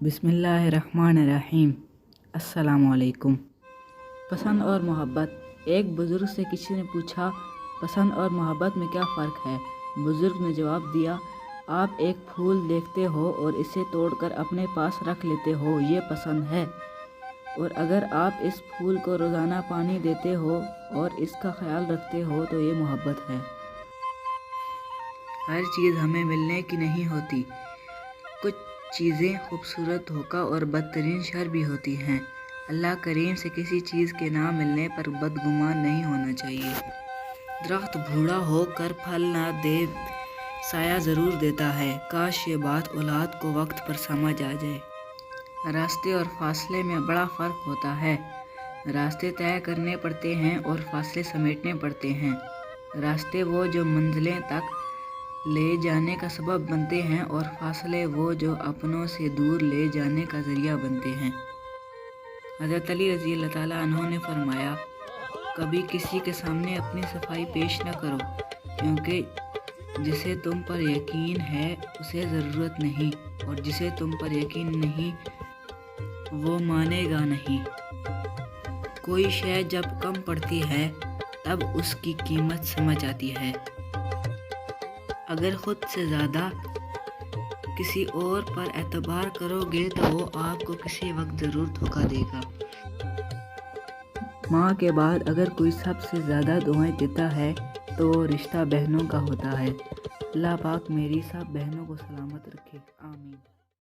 बिस्मिल्लाहिर्रहमानिर्रहीम। अस्सलामु अलैकुम। पसंद और मोहब्बत। एक बुज़ुर्ग से किसी ने पूछा, पसंद और मोहब्बत में क्या फ़र्क है? बुज़ुर्ग ने जवाब दिया, आप एक फूल देखते हो और इसे तोड़कर अपने पास रख लेते हो, ये पसंद है। और अगर आप इस फूल को रोज़ाना पानी देते हो और इसका ख्याल रखते हो तो ये मोहब्बत है। हर चीज़ हमें मिलने की नहीं होती। कुछ चीज़ें खूबसूरत धोखा और बदतरीन शर भी होती हैं। अल्लाह करीम से किसी चीज़ के ना मिलने पर बदगुमान नहीं होना चाहिए। दरख्त बूढ़ा होकर फल ना दे, साया ज़रूर देता है। काश ये बात औलाद को वक्त पर समझ आ जाए। रास्ते और फासले में बड़ा फ़र्क होता है। रास्ते तय करने पड़ते हैं और फासले समेटने पड़ते हैं। रास्ते वो जो मंजिलें तक ले जाने का सबब बनते हैं और फासले वो जो अपनों से दूर ले जाने का ज़रिया बनते हैं। हज़रत अली रज़ी अल्लाह ताला अन्हु ने फरमाया, कभी किसी के सामने अपनी सफाई पेश न करो, क्योंकि जिसे तुम पर यकीन है उसे ज़रूरत नहीं, और जिसे तुम पर यकीन नहीं वो मानेगा नहीं। कोई शय जब कम पड़ती है तब उसकी कीमत समझ आती है। अगर खुद से ज़्यादा किसी और पर एतबार करोगे तो वो आपको किसी वक्त ज़रूर धोखा देगा। माँ के बाद अगर कोई सबसे ज़्यादा दुआएं देता है तो वो रिश्ता बहनों का होता है। अल्लाह पाक मेरी सब बहनों को सलामत रखे, आमीन।